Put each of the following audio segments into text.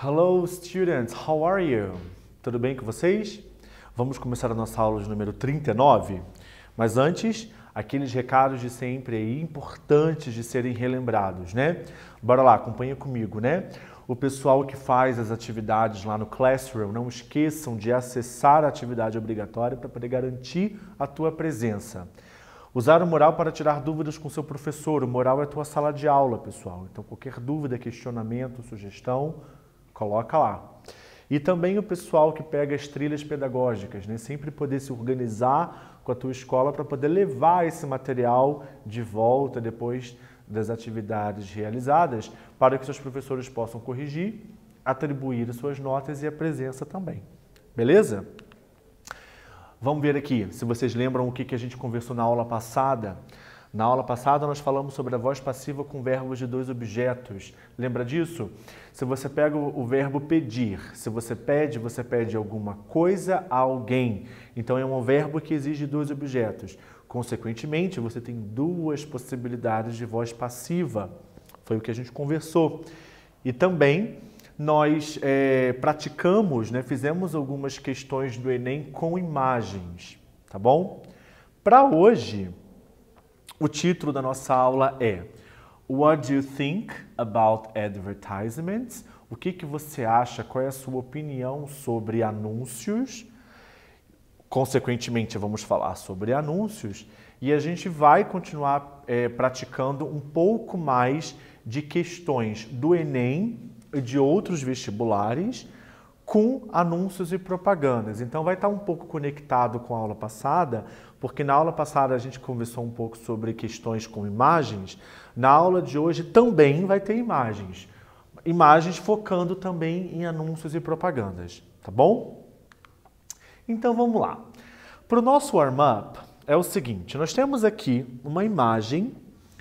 Hello students, how are you? Tudo bem com vocês? Vamos começar a nossa aula de número 39, mas antes, aqueles recados de sempre aí, importantes de serem relembrados, né? Bora lá, acompanha comigo, né? O pessoal que faz as atividades lá no Classroom, não esqueçam de acessar a atividade obrigatória para poder garantir a tua presença. Usar o mural para tirar dúvidas com seu professor. O mural é a tua sala de aula, pessoal. Então, qualquer dúvida, questionamento, sugestão, coloca lá. E também o pessoal que pega as trilhas pedagógicas, né? Sempre poder se organizar com a tua escola para poder levar esse material de volta depois das atividades realizadas, para que seus professores possam corrigir, atribuir as suas notas e a presença também. Beleza? Vamos ver aqui, se vocês lembram o que a gente conversou na aula passada. Na aula passada nós falamos sobre a voz passiva com verbos de dois objetos. Lembra disso? Se você pega o verbo pedir, se você pede alguma coisa a alguém. Então é um verbo que exige dois objetos. Consequentemente, você tem duas possibilidades de voz passiva. Foi o que a gente conversou. E também nós praticamos, né, fizemos algumas questões do Enem com imagens, tá bom? Para hoje, o título da nossa aula é What do you think about advertisements? O que você acha, qual é a sua opinião sobre anúncios? Consequentemente, vamos falar sobre anúncios e a gente vai continuar praticando um pouco mais de questões do Enem e de outros vestibulares com anúncios e propagandas. Então vai estar um pouco conectado com a aula passada, porque na aula passada a gente conversou um pouco sobre questões com imagens. Na aula de hoje também vai ter imagens. Imagens focando também em anúncios e propagandas, tá bom? Então vamos lá. Para o nosso warm-up é o seguinte, nós temos aqui uma imagem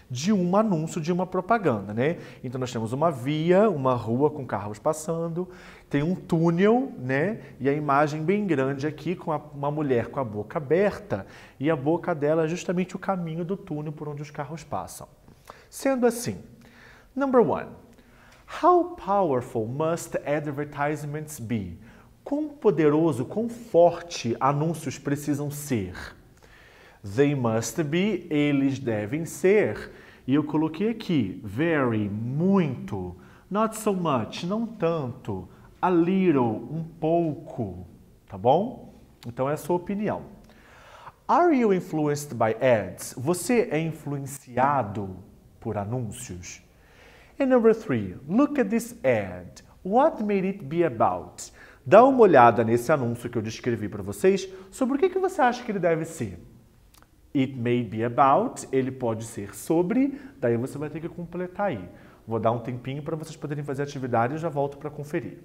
de um anúncio de uma propaganda, né? Então nós temos uma via, uma rua com carros passando, tem um túnel, né? E a imagem bem grande aqui com uma mulher com a boca aberta e a boca dela é justamente o caminho do túnel por onde os carros passam. Sendo assim, number one, how powerful must advertisements be? Quão poderoso, quão forte anúncios precisam ser? They must be, eles devem ser. E eu coloquei aqui, very, muito, not so much, não tanto, a little, um pouco, tá bom? Então é a sua opinião. Are you influenced by ads? Você é influenciado por anúncios? And number three, look at this ad. What made it be about? Dá uma olhada nesse anúncio que eu descrevi para vocês sobre o que você acha que ele deve ser. It may be about, ele pode ser sobre, daí você vai ter que completar aí. Vou dar um tempinho para vocês poderem fazer a atividade e já volto para conferir.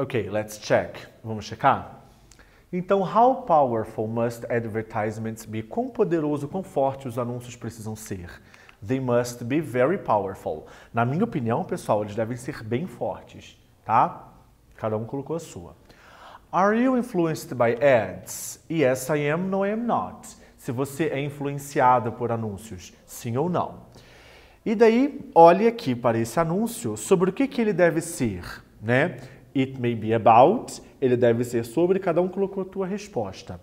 Ok, let's check. Vamos checar? Então, how powerful must advertisements be? Quão poderoso, quão forte os anúncios precisam ser? They must be very powerful. Na minha opinião, pessoal, eles devem ser bem fortes, tá? Cada um colocou a sua. Are you influenced by ads? Yes, I am, no, I am not. Se você é influenciado por anúncios, sim ou não. E daí, olhe aqui para esse anúncio sobre o que ele deve ser, né? It may be about, ele deve ser sobre, cada um colocou a tua resposta.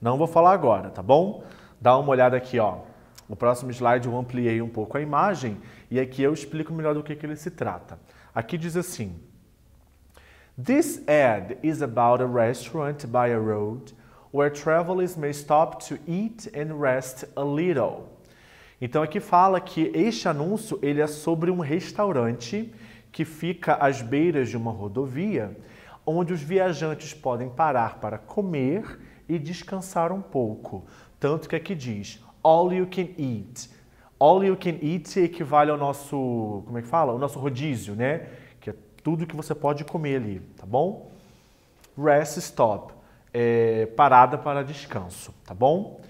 Não vou falar agora, tá bom? Dá uma olhada aqui, ó. No próximo slide eu ampliei um pouco a imagem e aqui eu explico melhor do que ele se trata. Aqui diz assim: This ad is about a restaurant by a road where travelers may stop to eat and rest a little. Então aqui fala que este anúncio ele é sobre um restaurante que fica às beiras de uma rodovia, onde os viajantes podem parar para comer e descansar um pouco. Tanto que aqui diz all you can eat. All you can eat equivale ao nosso, como é que fala? O nosso rodízio, né? Que é tudo que você pode comer ali, tá bom? Rest stop, parada para descanso, tá bom?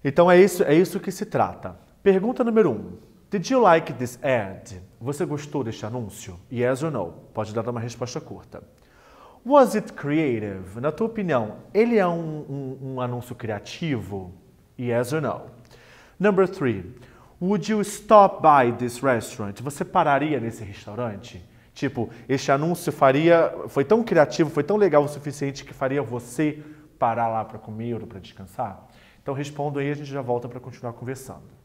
Então é isso que se trata. Pergunta número 1. Did you like this ad? Você gostou deste anúncio? Yes or no? Pode dar uma resposta curta. Was it creative? Na tua opinião, ele é um anúncio criativo? Yes or no? Number 3. Would you stop by this restaurant? Você pararia nesse restaurante? Tipo, este anúncio foi tão criativo, foi tão legal o suficiente que faria você parar lá para comer ou para descansar? Então responda aí e a gente já volta para continuar conversando.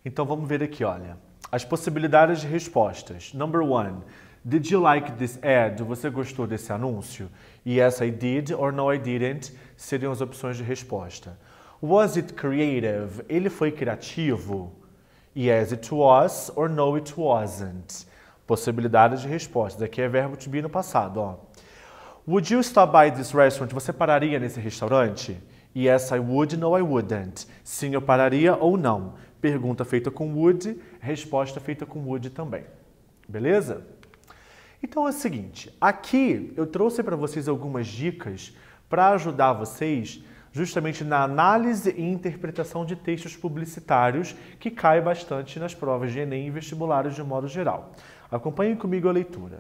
Então vamos ver aqui, olha, as possibilidades de respostas. Number 1. Did you like this ad? Você gostou desse anúncio? Yes, I did or no, I didn't seriam as opções de resposta. Was it creative? Ele foi criativo? Yes, it was or no, it wasn't. Possibilidades de respostas. Aqui é verbo to be no passado, ó. Would you stop by this restaurant? Você pararia nesse restaurante? Yes, I would, no, I wouldn't. Sim, eu pararia ou não. Pergunta feita com would, resposta feita com would também. Beleza? Então é o seguinte, aqui eu trouxe para vocês algumas dicas para ajudar vocês justamente na análise e interpretação de textos publicitários que cai bastante nas provas de Enem e vestibulares de modo geral. Acompanhem comigo a leitura.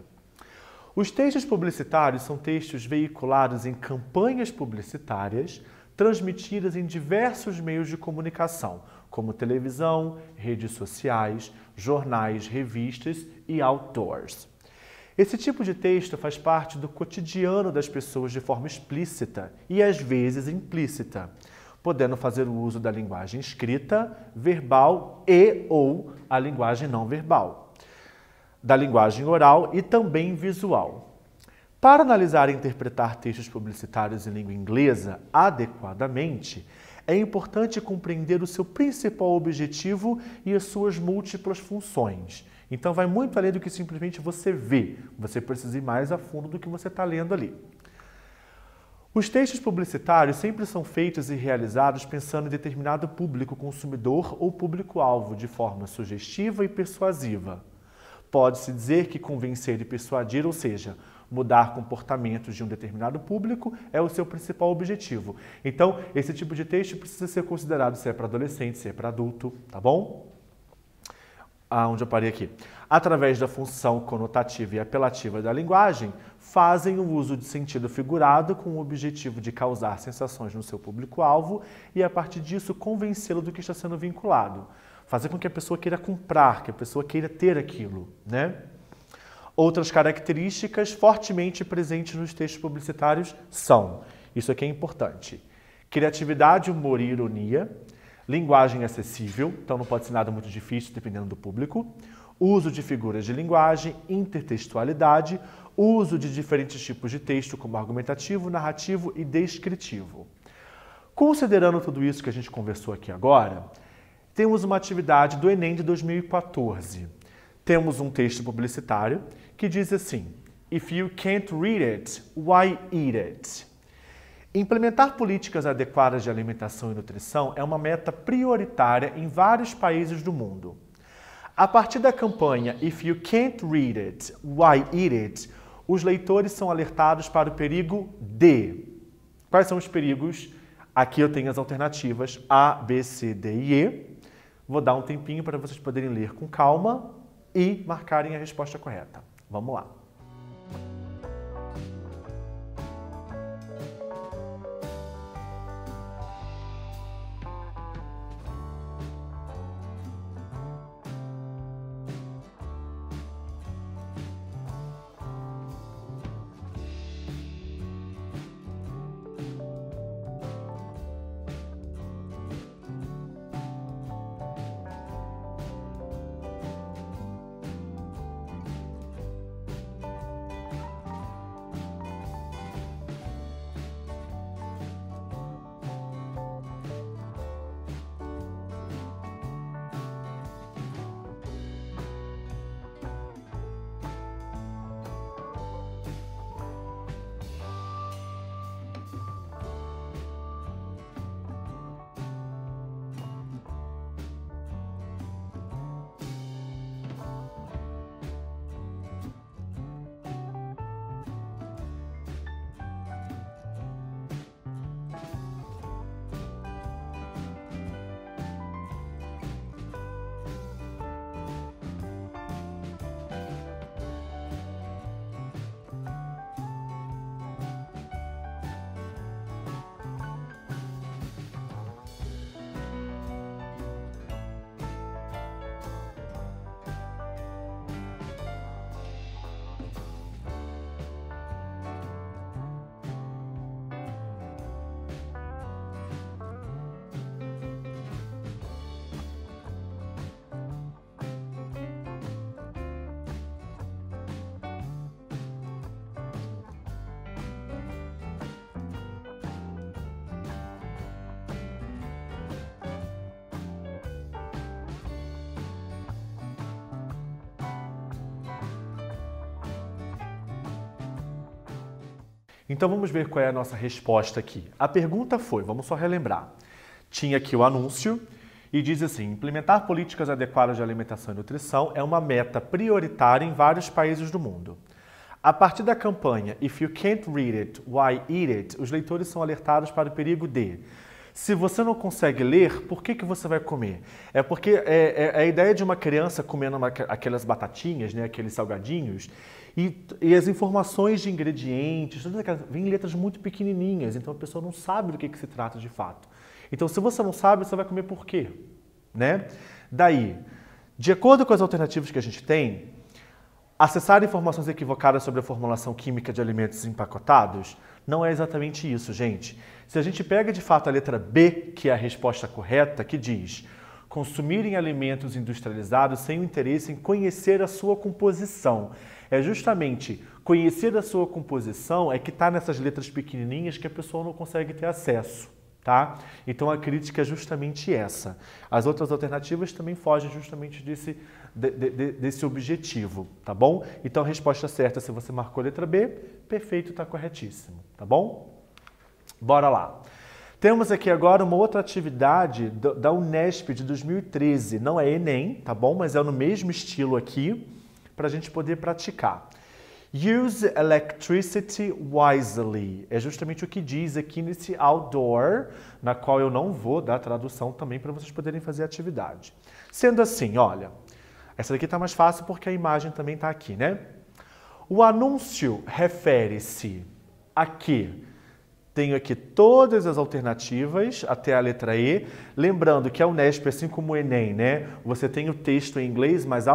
Os textos publicitários são textos veiculados em campanhas publicitárias transmitidas em diversos meios de comunicação, como televisão, redes sociais, jornais, revistas e outdoors. Esse tipo de texto faz parte do cotidiano das pessoas de forma explícita e às vezes implícita, podendo fazer o uso da linguagem escrita, verbal e ou a linguagem não verbal, da linguagem oral e também visual. Para analisar e interpretar textos publicitários em língua inglesa adequadamente, é importante compreender o seu principal objetivo e as suas múltiplas funções. Então, vai muito além do que simplesmente você vê. Você precisa ir mais a fundo do que você está lendo ali. Os textos publicitários sempre são feitos e realizados pensando em determinado público consumidor ou público-alvo de forma sugestiva e persuasiva. Pode-se dizer que convencer e persuadir, ou seja, mudar comportamentos de um determinado público, é o seu principal objetivo. Então, esse tipo de texto precisa ser considerado se é para adolescente, se é para adulto, tá bom? Onde eu parei aqui. Através da função conotativa e apelativa da linguagem, fazem o uso de sentido figurado com o objetivo de causar sensações no seu público-alvo e, a partir disso, convencê-lo do que está sendo vinculado. Fazer com que a pessoa queira comprar, que a pessoa queira ter aquilo, né? Outras características fortemente presentes nos textos publicitários são, isso aqui é importante, criatividade, humor e ironia, linguagem acessível, então não pode ser nada muito difícil dependendo do público, uso de figuras de linguagem, intertextualidade, uso de diferentes tipos de texto como argumentativo, narrativo e descritivo. Considerando tudo isso que a gente conversou aqui agora, temos uma atividade do Enem de 2014. Temos um texto publicitário que diz assim: If you can't read it, why eat it? Implementar políticas adequadas de alimentação e nutrição é uma meta prioritária em vários países do mundo. A partir da campanha If you can't read it, why eat it? Os leitores são alertados para o perigo de... Quais são os perigos? Aqui eu tenho as alternativas A, B, C, D e E. Vou dar um tempinho para vocês poderem ler com calma e marcarem a resposta correta. Vamos lá. Então vamos ver qual é a nossa resposta aqui. A pergunta foi, vamos só relembrar, tinha aqui o anúncio e diz assim: implementar políticas adequadas de alimentação e nutrição é uma meta prioritária em vários países do mundo. A partir da campanha If you can't read it, why eat it? Os leitores são alertados para o perigo de: se você não consegue ler, por que você vai comer? É porque é a ideia de uma criança comendo aquelas batatinhas, né, aqueles salgadinhos, e as informações de ingredientes, vêm em letras muito pequenininhas, então a pessoa não sabe do que se trata de fato. Então, se você não sabe, você vai comer por quê? Né? Daí, de acordo com as alternativas que a gente tem, Acessar informações equivocadas sobre a formulação química de alimentos empacotados? Não é exatamente isso, gente. Se a gente pega de fato a letra B, que é a resposta correta, que diz: consumirem alimentos industrializados sem o interesse em conhecer a sua composição. É justamente conhecer a sua composição é que está nessas letras pequenininhas que a pessoa não consegue ter acesso. Tá? Então a crítica é justamente essa. As outras alternativas também fogem justamente desse objetivo, tá bom? Então a resposta certa, se você marcou a letra B, perfeito, está corretíssimo, tá bom? Bora lá. Temos aqui agora uma outra atividade da Unesp de 2013. Não é Enem, tá bom? Mas é no mesmo estilo aqui, para a gente poder praticar. Use electricity wisely. É justamente o que diz aqui nesse outdoor, na qual eu não vou dar tradução também para vocês poderem fazer a atividade. Sendo assim, olha, essa daqui está mais fácil porque a imagem também está aqui, né? O anúncio refere-se a quê? Tenho aqui todas as alternativas até a letra E. Lembrando que a Unesp, assim como o Enem, né? Você tem o texto em inglês, mas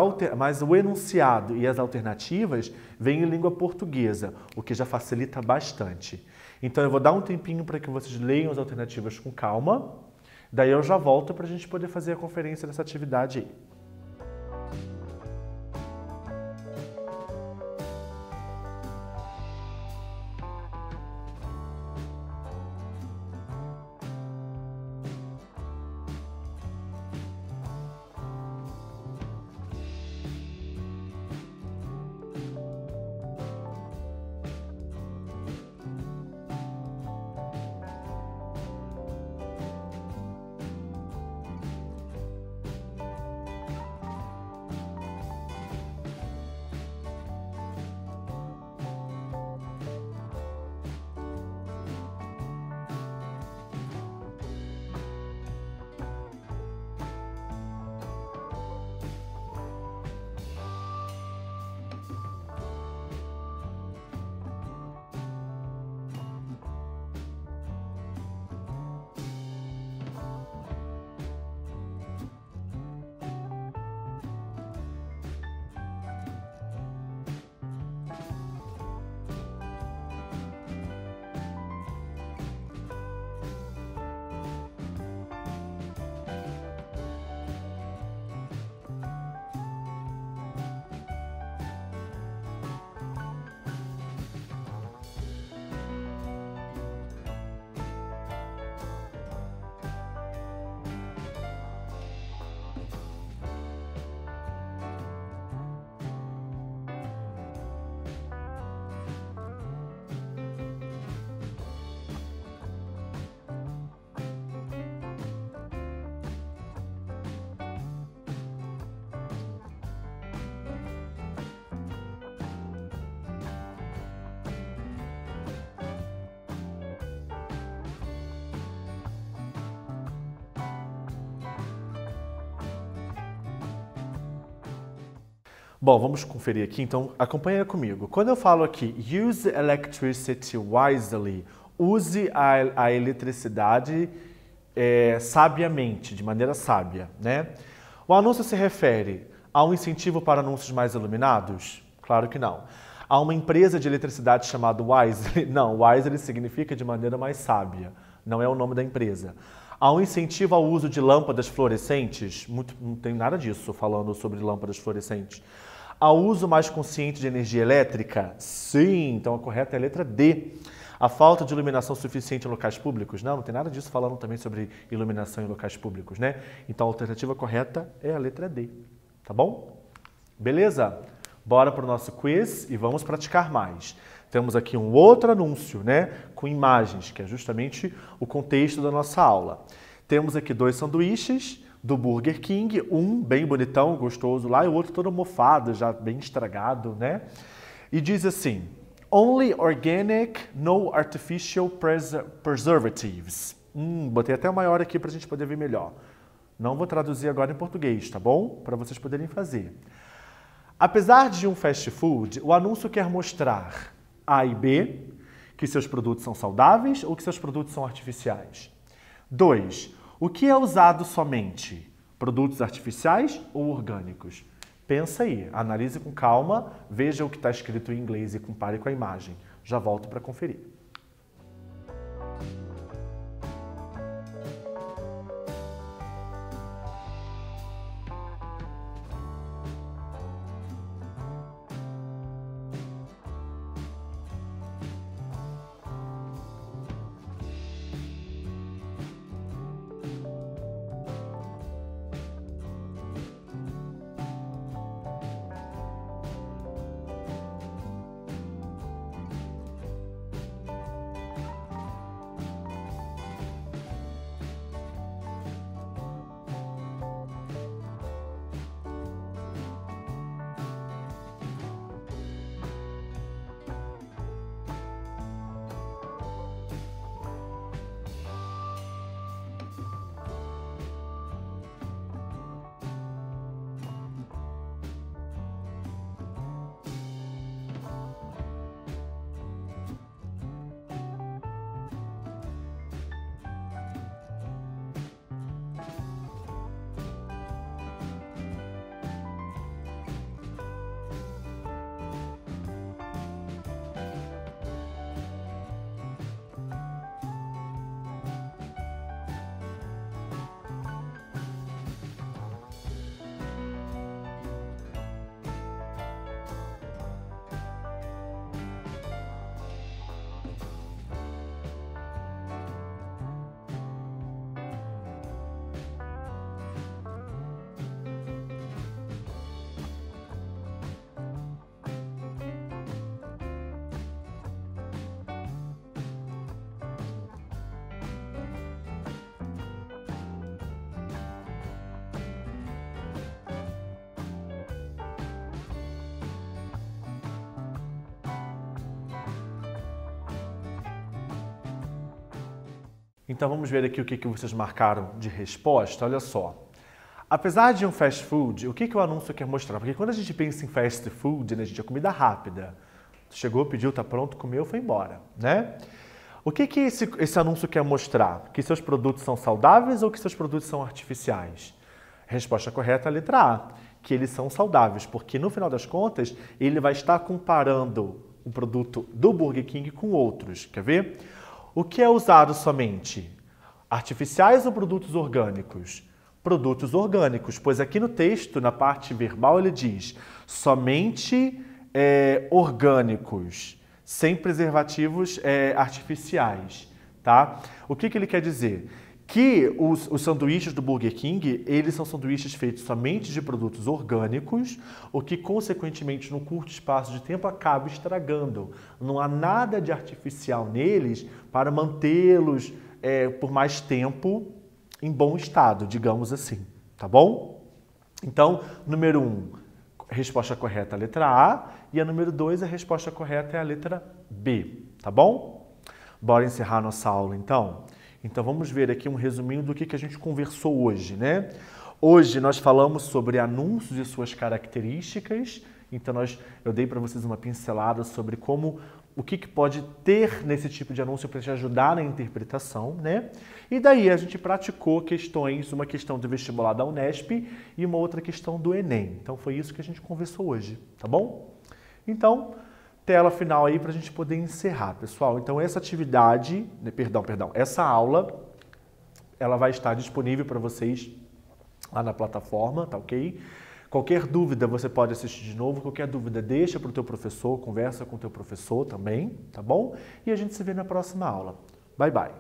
o enunciado e as alternativas vêm em língua portuguesa, o que já facilita bastante. Então eu vou dar um tempinho para que vocês leiam as alternativas com calma. Daí eu já volto para a gente poder fazer a conferência dessa atividade aí. Bom, vamos conferir aqui, então acompanha comigo. Quando eu falo aqui, use electricity wisely, use a eletricidade sabiamente, de maneira sábia, né? O anúncio se refere a um incentivo para anúncios mais iluminados? Claro que não. A uma empresa de eletricidade chamada Wisely? Não, Wisely significa de maneira mais sábia, não é o nome da empresa. Há um incentivo ao uso de lâmpadas fluorescentes? Não tem nada disso falando sobre lâmpadas fluorescentes. Ao uso mais consciente de energia elétrica? Sim, então a correta é a letra D. A falta de iluminação suficiente em locais públicos? Não tem nada disso falando também sobre iluminação em locais públicos, né? Então a alternativa correta é a letra D, tá bom? Beleza? Bora para o nosso quiz e vamos praticar mais. Temos aqui um outro anúncio, né, com imagens, que é justamente o contexto da nossa aula. Temos aqui 2 sanduíches do Burger King, um bem bonitão, gostoso lá, e o outro todo mofado, já bem estragado, né? E diz assim: Only organic, no artificial preservatives. Botei até maior aqui para a gente poder ver melhor. Não vou traduzir agora em português, tá bom? Para vocês poderem fazer. Apesar de um fast food, o anúncio quer mostrar A e B, que seus produtos são saudáveis ou que seus produtos são artificiais. 2. O que é usado somente? Produtos artificiais ou orgânicos? Pensa aí, analise com calma, veja o que está escrito em inglês e compare com a imagem. Já volto para conferir. Então vamos ver aqui o que vocês marcaram de resposta. Olha só. Apesar de um fast food, o que o anúncio quer mostrar? Porque quando a gente pensa em fast food, né, a gente é comida rápida. Chegou, pediu, tá pronto, comeu, foi embora, né? O que esse anúncio quer mostrar? Que seus produtos são saudáveis ou que seus produtos são artificiais? Resposta correta é a letra A, que eles são saudáveis, porque no final das contas ele vai estar comparando o produto do Burger King com outros. Quer ver? O que é usado somente? Artificiais ou produtos orgânicos? Produtos orgânicos, pois aqui no texto, na parte verbal, ele diz somente orgânicos, sem preservativos artificiais, tá? O que ele quer dizer? Que os sanduíches do Burger King, eles são sanduíches feitos somente de produtos orgânicos, o que, consequentemente, no curto espaço de tempo, acaba estragando. Não há nada de artificial neles para mantê-los por mais tempo em bom estado, digamos assim, tá bom? Então, número 1, a resposta correta é a letra A, e a número 2, a resposta correta é a letra B, tá bom? Bora encerrar nossa aula, então? Então, vamos ver aqui um resuminho do que a gente conversou hoje, né? Hoje nós falamos sobre anúncios e suas características. Então, eu dei para vocês uma pincelada sobre o que pode ter nesse tipo de anúncio para te ajudar na interpretação, né? E daí a gente praticou questões, uma questão do vestibular da Unesp e uma outra questão do Enem. Então, foi isso que a gente conversou hoje, tá bom? Então, tela final aí para a gente poder encerrar, pessoal. Então, essa atividade, essa aula, ela vai estar disponível para vocês lá na plataforma, tá ok? Qualquer dúvida você pode assistir de novo, qualquer dúvida deixa para o teu professor, conversa com o teu professor também, tá bom? E a gente se vê na próxima aula. Bye, bye!